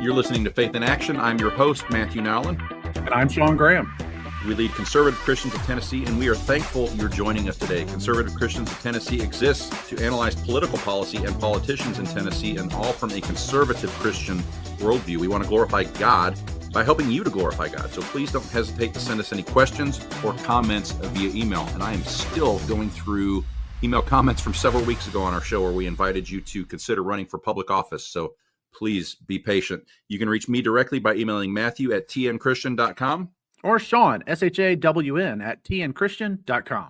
You're listening to Faith in Action. I'm your host, Matthew Nowlin. And I'm Sean Graham. We lead Conservative Christians of Tennessee, and we are thankful you're joining us today. Conservative Christians of Tennessee exists to analyze political policy and politicians in Tennessee, and all from a conservative Christian worldview. We want to glorify God by helping you to glorify God. So please don't hesitate to send us any questions or comments via email. And I am still going through email comments from several weeks ago on our show where we invited you to consider running for public office. So please be patient. You can reach me directly by emailing Matthew at tnchristian.com. Or Sean, SHAWN, at tnchristian.com.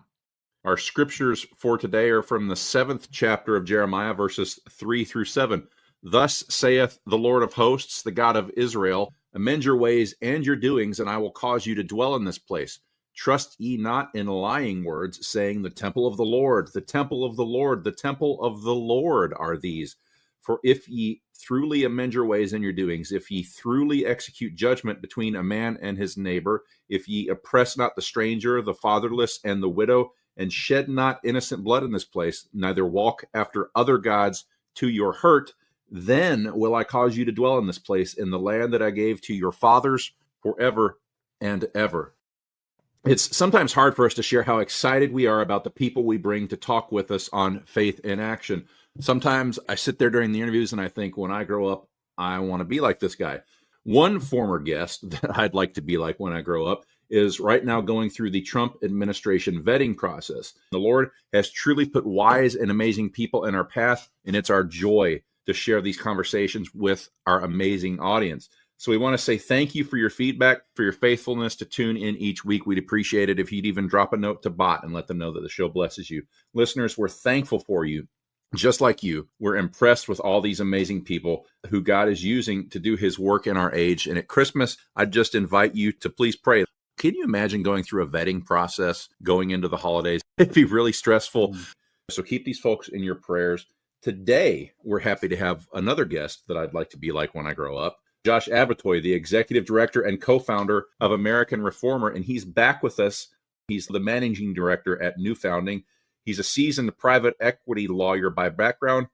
Our scriptures for today are from the 7th chapter of Jeremiah, verses 3 through 7. Thus saith the Lord of hosts, the God of Israel, amend your ways and your doings, and I will cause you to dwell in this place. Trust ye not in lying words, saying, the temple of the Lord, the temple of the Lord, the temple of the Lord are these. For if ye truly amend your ways and your doings, if ye truly execute judgment between a man and his neighbor, if ye oppress not the stranger, the fatherless, and the widow, and shed not innocent blood in this place, neither walk after other gods to your hurt, then will I cause you to dwell in this place, in the land that I gave to your fathers forever and ever. It's sometimes hard for us to share how excited we are about the people we bring to talk with us on Faith in Action. Sometimes I sit there during the interviews and I think, when I grow up, I want to be like this guy. One former guest that I'd like to be like when I grow up is right now going through the Trump administration vetting process. The Lord has truly put wise and amazing people in our path, and it's our joy to share these conversations with our amazing audience. So we want to say thank you for your feedback, for your faithfulness to tune in each week. We'd appreciate it if you'd even drop a note to Bot and let them know that the show blesses you. Listeners, we're thankful for you. Just like you, we're impressed with all these amazing people who God is using to do his work in our age. And at Christmas, I'd just invite you to please pray. Can you imagine going through a vetting process going into the holidays? It'd be really stressful. So keep these folks in your prayers. Today, we're happy to have another guest that I'd like to be like when I grow up. Josh Abbotoy, the executive director and co-founder of American Reformer, and he's back with us. He's the managing director at New Founding. He's a seasoned private equity lawyer by background,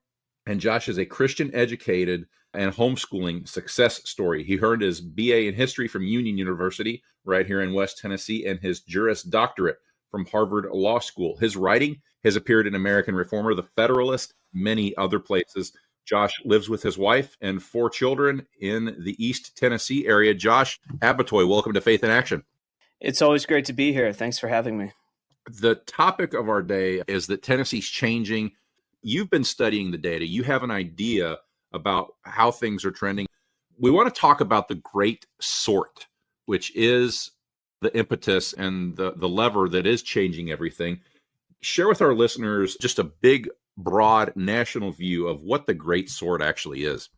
and Josh is a Christian-educated and homeschooling success story. He earned his BA in history from Union University right here in West Tennessee and his Juris Doctorate from Harvard Law School. His writing has appeared in American Reformer, The Federalist, many other places. Josh lives with his wife and 4 children in the East Tennessee area. Josh Abbotoy, welcome to Faith in Action. It's always great to be here. Thanks for having me. The topic of our day is that Tennessee's changing. You've been studying the data. You have an idea about how things are trending. We want to talk about the great sort, which is the impetus and the lever that is changing everything. Share with our listeners just a big, broad national view of what the great sort actually is.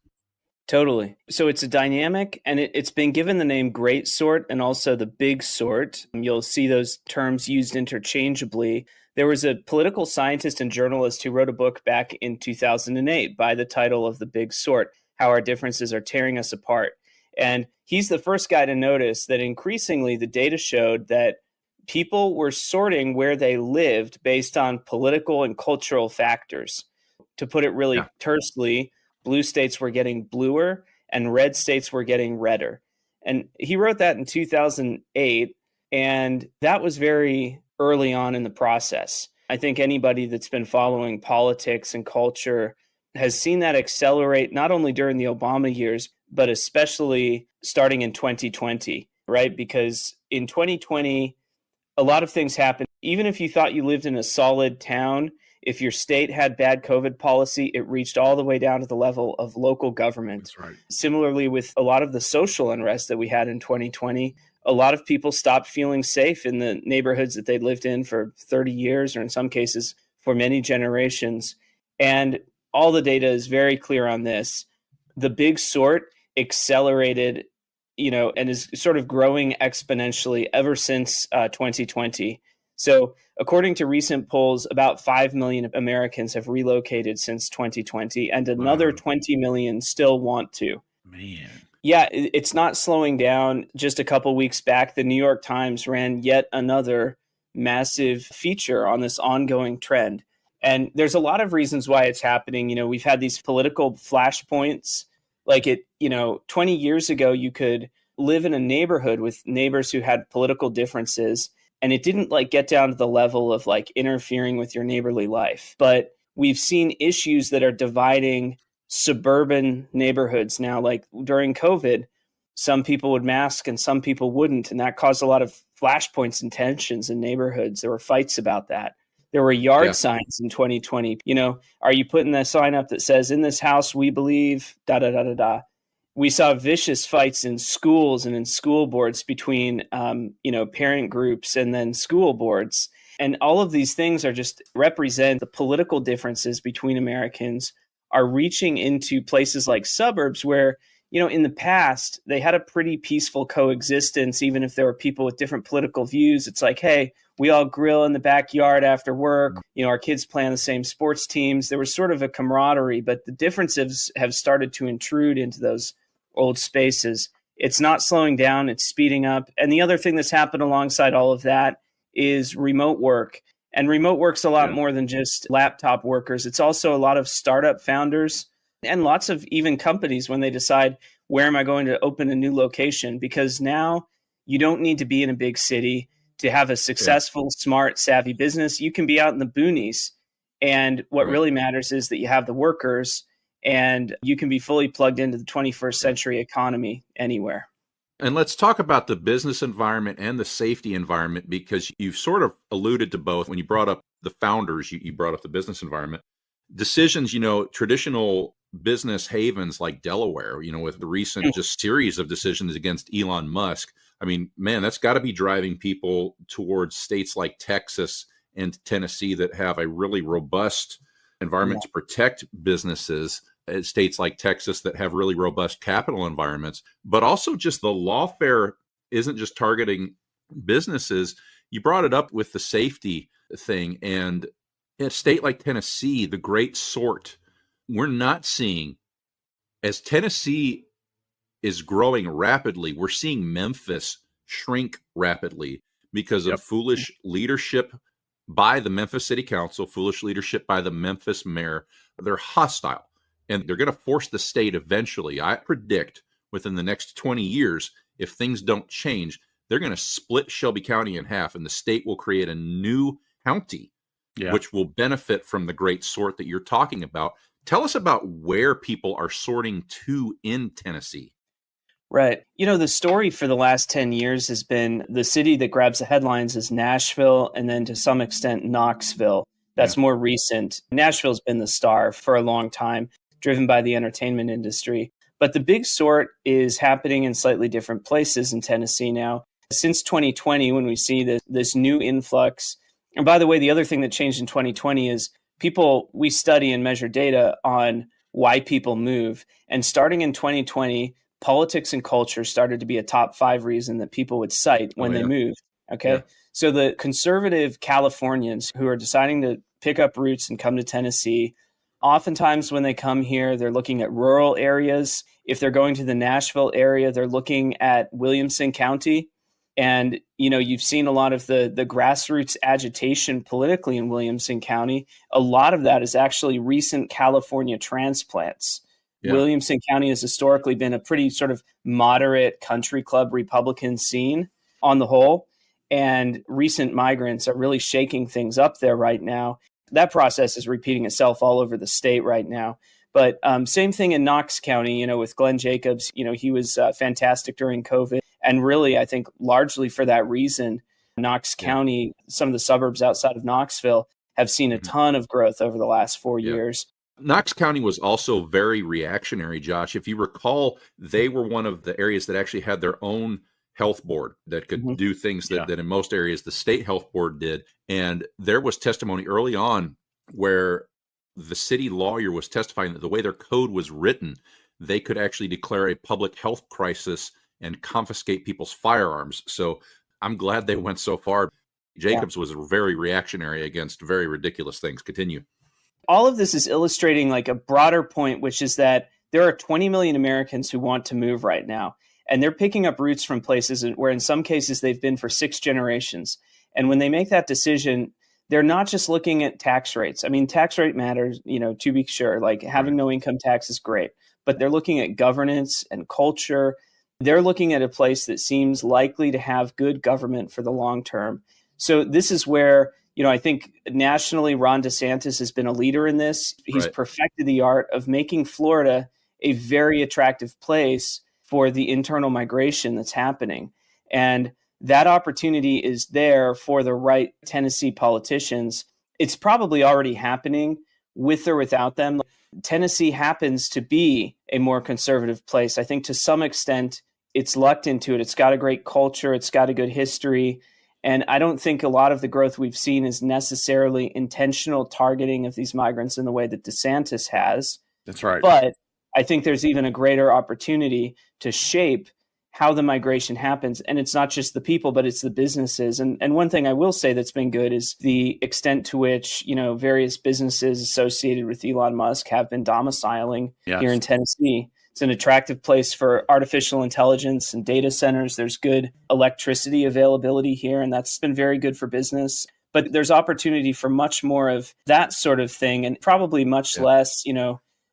Totally. So it's a dynamic, and it's been given the name great sort and also the big sort. You'll see those terms used interchangeably. There was a political scientist and journalist who wrote a book back in 2008 by the title of The Big Sort, How Our Differences Are Tearing Us Apart. And he's the first guy to notice that increasingly the data showed that people were sorting where they lived based on political and cultural factors. To put it really tersely, blue states were getting bluer and red states were getting redder. And he wrote that in 2008, and that was very early on in the process. I think anybody that's been following politics and culture has seen that accelerate not only during the Obama years, but especially starting in 2020, right? Because in 2020, a lot of things happened. Even if you thought you lived in a solid town, if your state had bad COVID policy, it reached all the way down to the level of local government. That's right. Similarly, with a lot of the social unrest that we had in 2020, a lot of people stopped feeling safe in the neighborhoods that they'd lived in for 30 years, or in some cases for many generations. And all the data is very clear on this. The big sort accelerated, and is sort of growing exponentially ever since 2020. So according to recent polls, about 5 million Americans have relocated since 2020, and another 20 million still want to. Man. Yeah, it's not slowing down. Just a couple weeks back, the New York Times ran yet another massive feature on this ongoing trend. And there's a lot of reasons why it's happening. We've had these political flashpoints Like 20 years ago, you could live in a neighborhood with neighbors who had political differences, and it didn't like get down to the level of like interfering with your neighborly life. But we've seen issues that are dividing suburban neighborhoods now. Like during COVID, some people would mask and some people wouldn't, and that caused a lot of flashpoints and tensions in neighborhoods. There were fights about that. There were yard signs in 2020. Are you putting a sign up that says, "In this house we believe da da da da da"? We saw vicious fights in schools and in school boards between parent groups and then school boards. And all of these things are just represent the political differences between Americans are reaching into places like suburbs where, in the past, they had a pretty peaceful coexistence, even if there were people with different political views. It's like, hey, we all grill in the backyard after work. Our kids play on the same sports teams. There was sort of a camaraderie, but the differences have started to intrude into those old spaces. It's not slowing down, it's speeding up. And the other thing that's happened alongside all of that is remote work. And remote work's a lot more than just laptop workers. It's also a lot of startup founders and lots of even companies when they decide, where am I going to open a new location? Because now you don't need to be in a big city to have a successful, smart, savvy business. You can be out in the boonies. And what really matters is that you have the workers and you can be fully plugged into the 21st century economy anywhere. And let's talk about the business environment and the safety environment, because you've sort of alluded to both. When you brought up the founders, you brought up the business environment. Decisions, traditional business havens like Delaware, with the recent just series of decisions against Elon Musk. I mean, man, that's got to be driving people towards states like Texas and Tennessee that have a really robust environment to protect businesses. States like Texas that have really robust capital environments, but also just the lawfare isn't just targeting businesses. You brought it up with the safety thing, and in a state like Tennessee, the great sort, we're not seeing, as Tennessee is growing rapidly, we're seeing Memphis shrink rapidly because of foolish leadership by the Memphis City Council, foolish leadership by the Memphis mayor. They're hostile. And they're going to force the state eventually. I predict within the next 20 years, if things don't change, they're going to split Shelby County in half, and the state will create a new county, which will benefit from the great sort that you're talking about. Tell us about where people are sorting to in Tennessee. Right. The story for the last 10 years has been the city that grabs the headlines is Nashville, and then to some extent Knoxville. That's more recent. Nashville's been the star for a long time, driven by the entertainment industry. But the big sort is happening in slightly different places in Tennessee now. Since 2020, when we see this new influx, and by the way, the other thing that changed in 2020 is we study and measure data on why people move. And starting in 2020, politics and culture started to be a top 5 reason that people would cite when they moved. Okay. Yeah. So the conservative Californians who are deciding to pick up roots and come to Tennessee, oftentimes when they come here, they're looking at rural areas. If they're going to the Nashville area, they're looking at Williamson County. And, you've seen a lot of the grassroots agitation politically in Williamson County. A lot of that is actually recent California transplants. Yeah. Williamson County has historically been a pretty sort of moderate country club Republican scene on the whole. And recent migrants are really shaking things up there right now. That process is repeating itself all over the state right now. But same thing in Knox County, with Glenn Jacobs. He was fantastic during COVID. And really, I think largely for that reason, Knox County, some of the suburbs outside of Knoxville, have seen a ton of growth over the last 4 years. Knox County was also very reactionary, Josh. If you recall, they were one of the areas that actually had their own health board that could do things that in most areas the state health board did. And there was testimony early on where the city lawyer was testifying that the way their code was written, they could actually declare a public health crisis and confiscate people's firearms. So I'm glad they went so far. Jacobs was very reactionary against very ridiculous things. Continue. All of this is illustrating like a broader point, which is that there are 20 million Americans who want to move right now. And they're picking up roots from places where in some cases they've been for 6 generations. And when they make that decision, they're not just looking at tax rates. I mean, tax rate matters, to be sure, like having no income tax is great. but they're looking at governance and culture. They're looking at a place that seems likely to have good government for the long term. So this is where, I think nationally, Ron DeSantis has been a leader in this. He's perfected the art of making Florida a very attractive place for the internal migration that's happening. And that opportunity is there for the right Tennessee politicians. It's probably already happening with or without them. Tennessee happens to be a more conservative place. I think to some extent it's lucked into it. It's got a great culture. It's got a good history. And I don't think a lot of the growth we've seen is necessarily intentional targeting of these migrants in the way that DeSantis has. That's right. But I think there's even a greater opportunity to shape how the migration happens. And it's not just the people, but it's the businesses. And one thing I will say that's been good is the extent to which, various businesses associated with Elon Musk have been domiciling here in Tennessee. It's an attractive place for artificial intelligence and data centers. There's good electricity availability here, and that's been very good for business. But there's opportunity for much more of that sort of thing, and probably much less,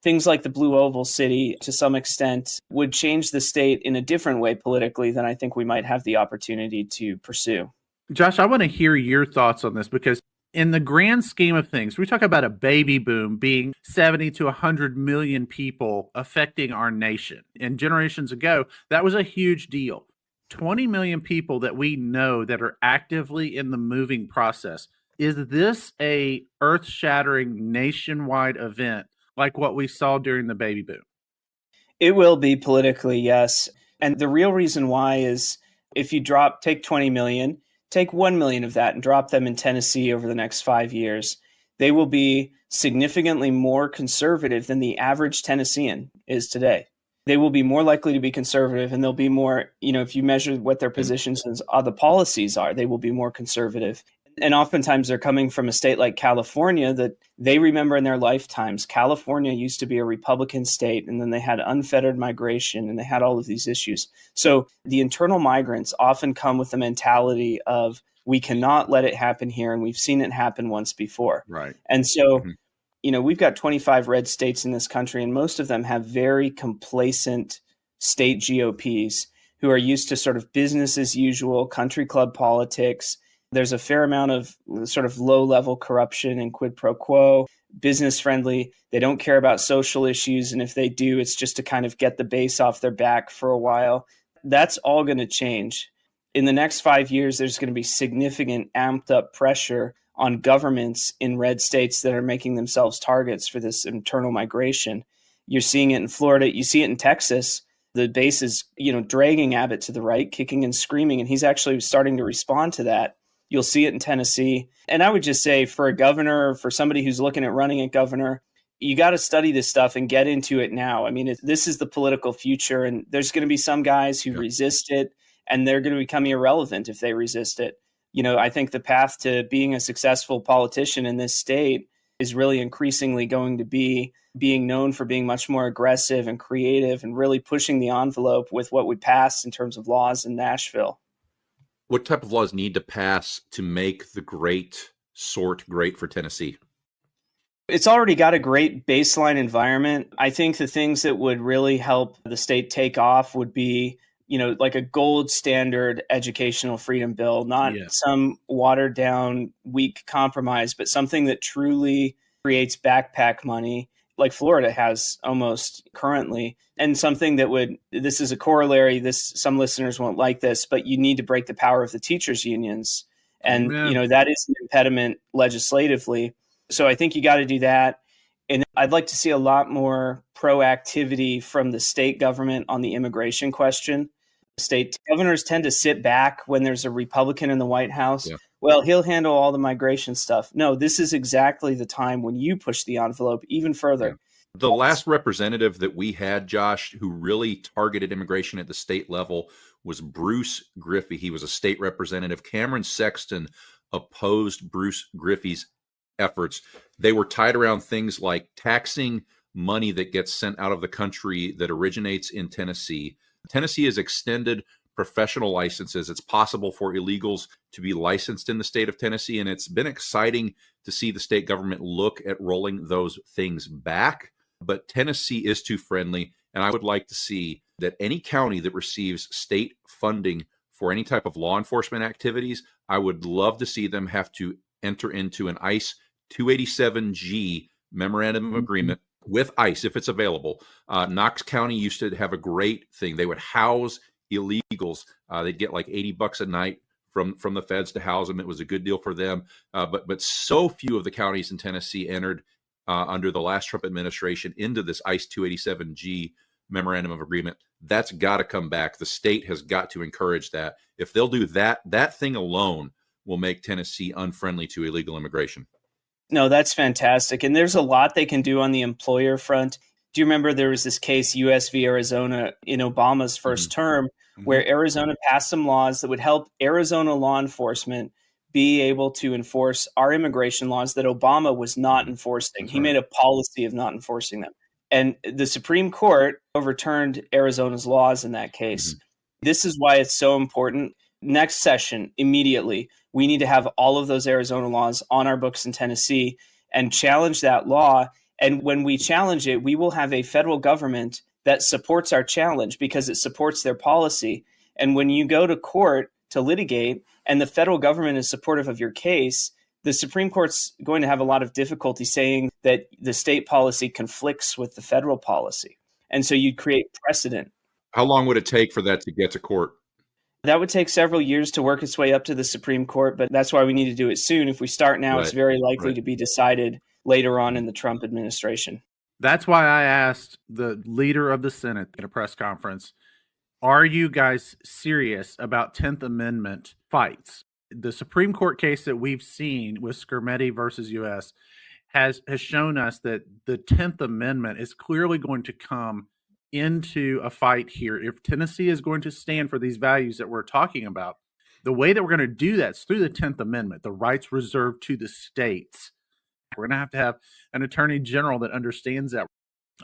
things like the Blue Oval City, to some extent, would change the state in a different way politically than I think we might have the opportunity to pursue. Josh, I want to hear your thoughts on this, because in the grand scheme of things, we talk about a baby boom being 70 to 100 million people affecting our nation. And generations ago, that was a huge deal. 20 million people that we know that are actively in the moving process. Is this a earth-shattering nationwide event like what we saw during the baby boom? It will be politically, yes. And the real reason why is if you take 20 million, take 1 million of that and drop them in Tennessee over the next 5 years, they will be significantly more conservative than the average Tennessean is today. They will be more likely to be conservative, and they'll be more, if you measure what their positions and the policies are, they will be more conservative. And oftentimes they're coming from a state like California that they remember in their lifetimes. California used to be a Republican state, and then they had unfettered migration, and they had all of these issues. So the internal migrants often come with the mentality of, we cannot let it happen here, and we've seen it happen once before. Right. And so, we've got 25 red states in this country, and most of them have very complacent state GOPs who are used to sort of business as usual, country club politics. There's a fair amount of sort of low-level corruption and quid pro quo, business-friendly. They don't care about social issues, and if they do, it's just to kind of get the base off their back for a while. That's all going to change. In the next 5 years, there's going to be significant amped-up pressure on governments in red states that are making themselves targets for this internal migration. You're seeing it in Florida. You see it in Texas. The base is, dragging Abbott to the right, kicking and screaming, and he's actually starting to respond to that. You'll see it in Tennessee. And I would just say for a governor, for somebody who's looking at running a governor, you got to study this stuff and get into it now. I mean, this is the political future, and there's going to be some guys who resist it, and they're going to become irrelevant if they resist it. I think the path to being a successful politician in this state is really increasingly going to be being known for being much more aggressive and creative and really pushing the envelope with what we pass in terms of laws in Nashville. What type of laws need to pass to make the great sort great for Tennessee? It's already got a great baseline environment. I think the things that would really help the state take off would be, like a gold standard educational freedom bill, not some watered down, weak compromise, but something that truly creates backpack money like Florida has almost currently. And something that this is a corollary, some listeners won't like this, but you need to break the power of the teachers unions. And, that is an impediment legislatively. So I think you got to do that. And I'd like to see a lot more proactivity from the state government on the immigration question. State governors tend to sit back when there's a Republican in the White House. Yeah. Well, he'll handle all the migration stuff. No, this is exactly the time when you push the envelope even further. Yeah. The last representative that we had, Josh, who really targeted immigration at the state level was Bruce Griffey. He was a state representative. Cameron Sexton opposed Bruce Griffey's efforts. They were tied around things like taxing money that gets sent out of the country that originates in Tennessee. Tennessee has extended professional licenses. It's possible for illegals to be licensed in the state of Tennessee, and it's been exciting to see the state government look at rolling those things back. but Tennessee is too friendly. And I would like to see that any county that receives state funding for any type of law enforcement activities, I would love to see them have to enter into an ICE 287G memorandum of agreement with ICE if it's available. Knox County used to have a great thing. They would house illegals. They'd get like $80 a night from the feds to house them. It was a good deal for them. But so few of the counties in Tennessee entered under the last Trump administration into this ICE 287G memorandum of agreement. That's got to come back. The state has got to encourage that. If they'll do that, that thing alone will make Tennessee unfriendly to illegal immigration. No, that's fantastic. And there's a lot they can do on the employer front. Do you remember there was this case, US v. Arizona, in Obama's first term, where Arizona passed some laws that would help Arizona law enforcement be able to enforce our immigration laws that Obama was not enforcing. He made a policy of not enforcing them. And the Supreme Court overturned Arizona's laws in that case. This is why it's so important. Next session, immediately, we need to have all of those Arizona laws on our books in Tennessee and challenge that law. And when we challenge it, we will have a federal government that supports our challenge because it supports their policy. And when you go to court to litigate and the federal government is supportive of your case, the Supreme Court's going to have a lot of difficulty saying that the state policy conflicts with the federal policy. And so you'd create precedent. How long would it take for that to get to court? That would take several years to work its way up to the Supreme Court, but that's why we need to do it soon. If we start now, it's very likely to be decided later on in the Trump administration. That's why I asked the leader of the Senate at a press conference, are you guys serious about 10th Amendment fights? The Supreme Court case that we've seen with Skermeti versus U.S. has shown us that the 10th Amendment is clearly going to come into a fight here. If Tennessee is going to stand for these values that we're talking about, the way that we're going to do that is through the 10th Amendment, the rights reserved to the states. We're going to have an attorney general that understands that,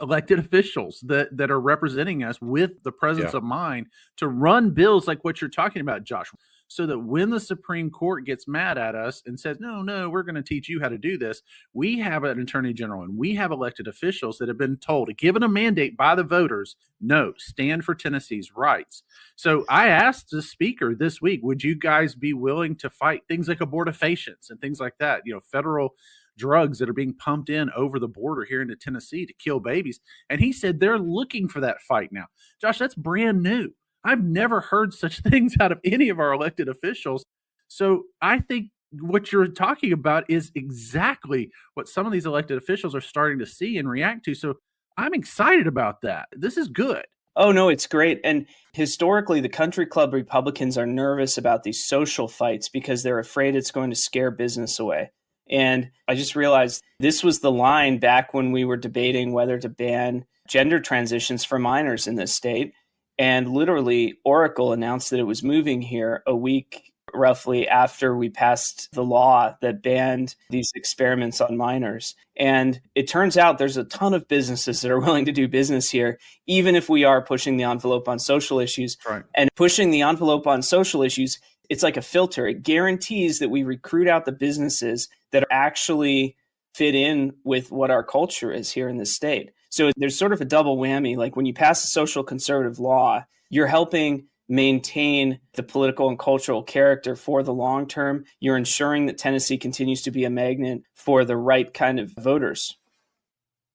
elected officials that are representing us with the presence of mind to run bills like what you're talking about, Josh, so that when the Supreme Court gets mad at us and says, no, we're going to teach you how to do this, we have an attorney general and we have elected officials that have been told, given a mandate by the voters, no, stand for Tennessee's rights. So I asked the speaker this week, would you guys be willing to fight things like abortifacients and things like that, federal drugs that are being pumped in over the border here into Tennessee to kill babies? And he said they're looking for that fight now. Josh, that's brand new. I've never heard such things out of any of our elected officials. So I think what you're talking about is exactly what some of these elected officials are starting to see and react to. So I'm excited about that. This is good. Oh, no, it's great. And historically, the country club Republicans are nervous about these social fights because they're afraid it's going to scare business away. And I just realized this was the line back when we were debating whether to ban gender transitions for minors in this state. And literally, Oracle announced that it was moving here a week roughly after we passed the law that banned these experiments on minors. And it turns out there's a ton of businesses that are willing to do business here, even if we are pushing the envelope on social issues. Right. And pushing the envelope on social issues, it's like a filter. It guarantees that we recruit out the businesses that actually fit in with what our culture is here in this state. So there's sort of a double whammy. Like when you pass a social conservative law, you're helping maintain the political and cultural character for the long term. You're ensuring that Tennessee continues to be a magnet for the right kind of voters.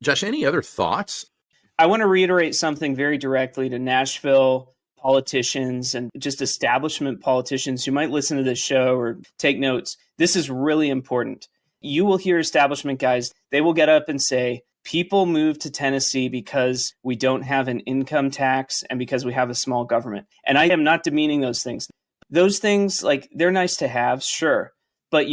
Josh, any other thoughts? I want to reiterate something very directly to Nashville politicians and just establishment politicians who might listen to this show or take notes. This is really important. You will hear establishment guys, they will get up and say, people move to Tennessee because we don't have an income tax and because we have a small government. And I am not demeaning those things. Those things, like, they're nice to have, sure. But,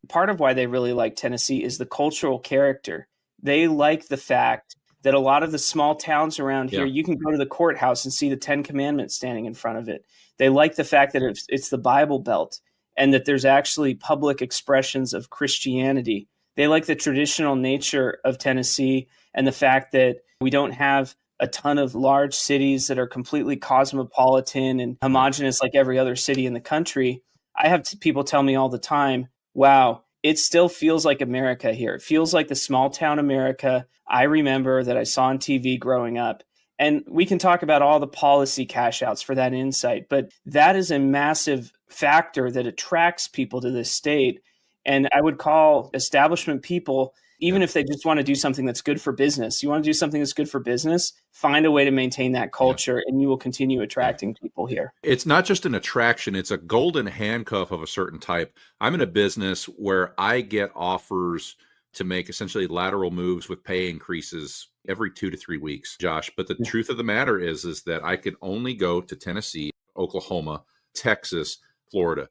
part of why they really like Tennessee is the cultural character. They like the fact that a lot of the small towns around here, you can go to the courthouse and see the 10 Commandments standing in front of it. They like the fact that it's the Bible Belt and that there's actually public expressions of Christianity. They like the traditional nature of Tennessee and the fact that we don't have a ton of large cities that are completely cosmopolitan and homogenous like every other city in the country. I have people tell me all the time, wow, it still feels like America here. It feels like the small town America I remember that I saw on TV growing up. And we can talk about all the policy cash outs for that insight, but that is a massive factor that attracts people to this state. And I would call establishment people, even if they just want to do something that's good for business, you want to do something that's good for business, find a way to maintain that culture and you will continue attracting people here. It's not just an attraction, it's a golden handcuff of a certain type. I'm in a business where I get offers to make essentially lateral moves with pay increases every 2 to 3 weeks, Josh. But the truth of the matter is that I can only go to Tennessee, Oklahoma, Texas, Florida.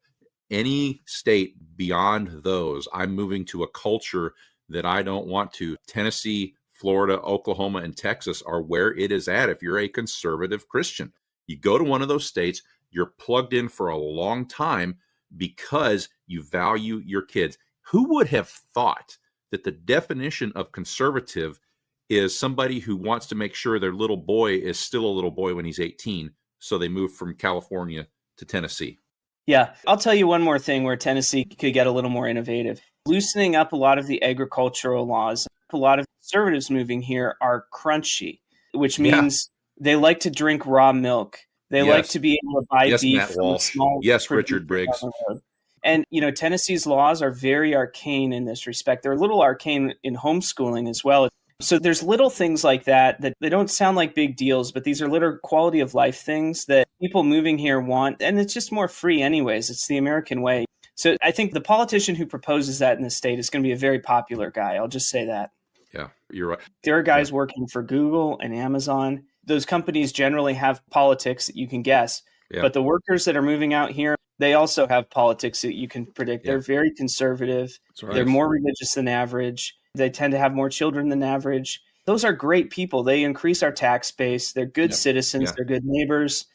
Any state beyond those, I'm moving to a culture that I don't want to. Tennessee, Florida, Oklahoma, and Texas are where it is at if you're a conservative Christian. You go to one of those states, you're plugged in for a long time because you value your kids. Who would have thought that the definition of conservative is somebody who wants to make sure their little boy is still a little boy when he's 18, so they move from California to Tennessee? Yeah, I'll tell you one more thing where Tennessee could get a little more innovative. Loosening up a lot of the agricultural laws. A lot of conservatives moving here are crunchy, which means they like to drink raw milk. They like to be able to buy beef Matt from Walsh. small Richard Briggs. And, Tennessee's laws are very arcane in this respect. They're a little arcane in homeschooling as well. So there's little things like that they don't sound like big deals, but these are little quality of life things that people moving here want. And it's just more free anyways. It's the American way. So I think the politician who proposes that in the state is going to be a very popular guy. I'll just say that. Yeah, you're right. There are guys working for Google and Amazon. Those companies generally have politics that you can guess. Yeah. But the workers that are moving out here, they also have politics that you can predict. Yeah. They're very conservative. Right. They're more religious than average. They tend to have more children than average. Those are great people. They increase our tax base. They're good citizens. They're good neighbors.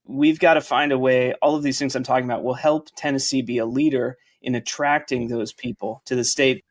We've got to find a way. All of these things I'm talking about will help Tennessee be a leader in attracting those people to the state.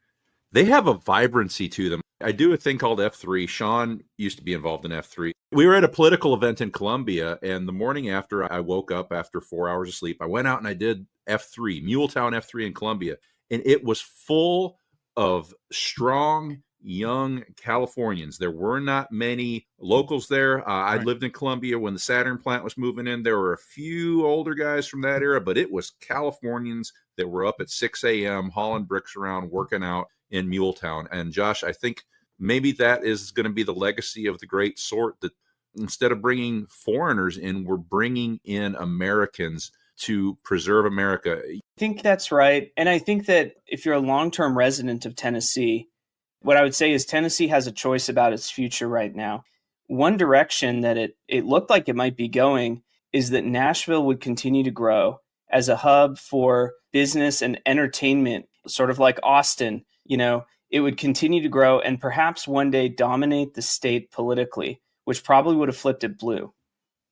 They have a vibrancy to them. I do a thing called F3. Sean used to be involved in F3. We were at a political event in Columbia, and the morning after I woke up after 4 hours of sleep, I went out and I did F3, Muletown F3 in Columbia, and it was full of strong, young Californians. There were not many locals there. I lived in Columbia when the Saturn plant was moving in. There were a few older guys from that era, but it was Californians that were up at 6 a.m. hauling bricks around, working out in Muletown. And Josh, I think maybe that is going to be the legacy of the great sort, that instead of bringing foreigners in, we're bringing in Americans to preserve America. I think that's right. And I think that if you're a long-term resident of Tennessee, what I would say is Tennessee has a choice about its future right now. One direction that it looked like it might be going is that Nashville would continue to grow as a hub for business and entertainment, sort of like Austin. It would continue to grow and perhaps one day dominate the state politically, which probably would have flipped it blue.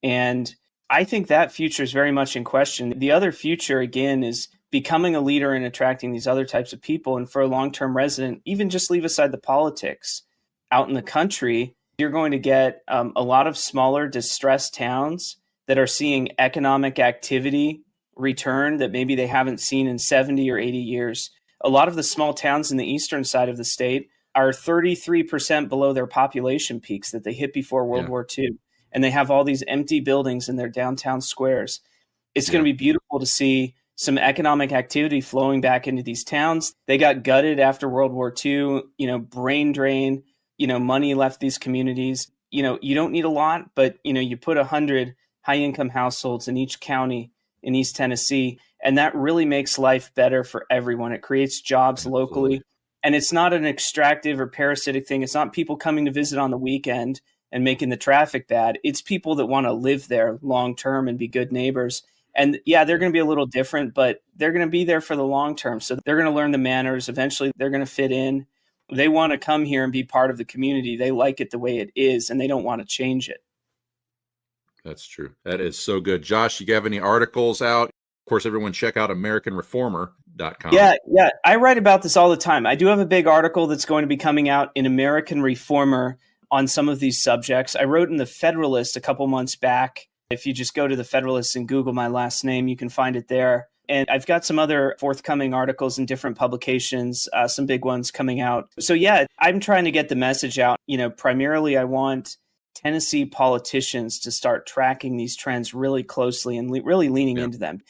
And I think that future is very much in question. The other future, again, is becoming a leader and attracting these other types of people. And for a long-term resident, even just leave aside the politics, out in the country, you're going to get a lot of smaller, distressed towns that are seeing economic activity return that maybe they haven't seen in 70 or 80 years. A lot of the small towns in the eastern side of the state are 33% below their population peaks that they hit before World War II. And they have all these empty buildings in their downtown squares. It's going to be beautiful to see some economic activity flowing back into these towns. They got gutted after World War II, brain drain, money left these communities. You don't need a lot, but, you put 100 high-income households in each county in East Tennessee, and that really makes life better for everyone. It creates jobs locally, and it's not an extractive or parasitic thing. It's not people coming to visit on the weekend and making the traffic bad. It's people that want to live there long-term and be good neighbors. And they're going to be a little different, but they're going to be there for the long term. So they're going to learn the manners. Eventually, they're going to fit in. They want to come here and be part of the community. They like it the way it is, and they don't want to change it. That's true. That is so good. Josh, you have any articles out? Of course, everyone check out AmericanReformer.com. Yeah. I write about this all the time. I do have a big article that's going to be coming out in American Reformer on some of these subjects. I wrote in the Federalist a couple months back. If you just go to the Federalist and Google my last name, you can find it there. And I've got some other forthcoming articles in different publications, some big ones coming out. So yeah, I'm trying to get the message out. Primarily I want Tennessee politicians to start tracking these trends really closely and really leaning into them.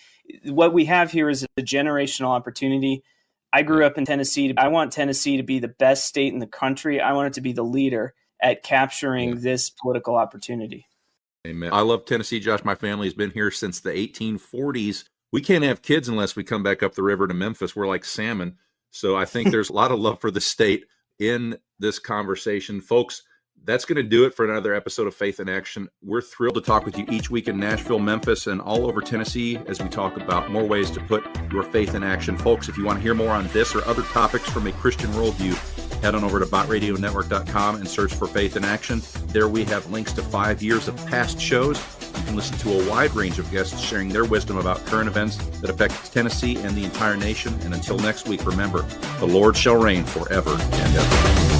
What we have here is a generational opportunity. I grew up in Tennessee. I want Tennessee to be the best state in the country. I want it to be the leader at capturing this political opportunity. Amen. I love Tennessee, Josh. My family has been here since the 1840s. We can't have kids unless we come back up the river to Memphis. We're like salmon. So I think there's a lot of love for the state in this conversation. Folks, that's going to do it for another episode of Faith in Action. We're thrilled to talk with you each week in Nashville, Memphis, and all over Tennessee as we talk about more ways to put your faith in action. Folks, if you want to hear more on this or other topics from a Christian worldview, head on over to botradionetwork.com and search for Faith in Action. There we have links to 5 years of past shows. You can listen to a wide range of guests sharing their wisdom about current events that affect Tennessee and the entire nation. And until next week, remember, the Lord shall reign forever and ever.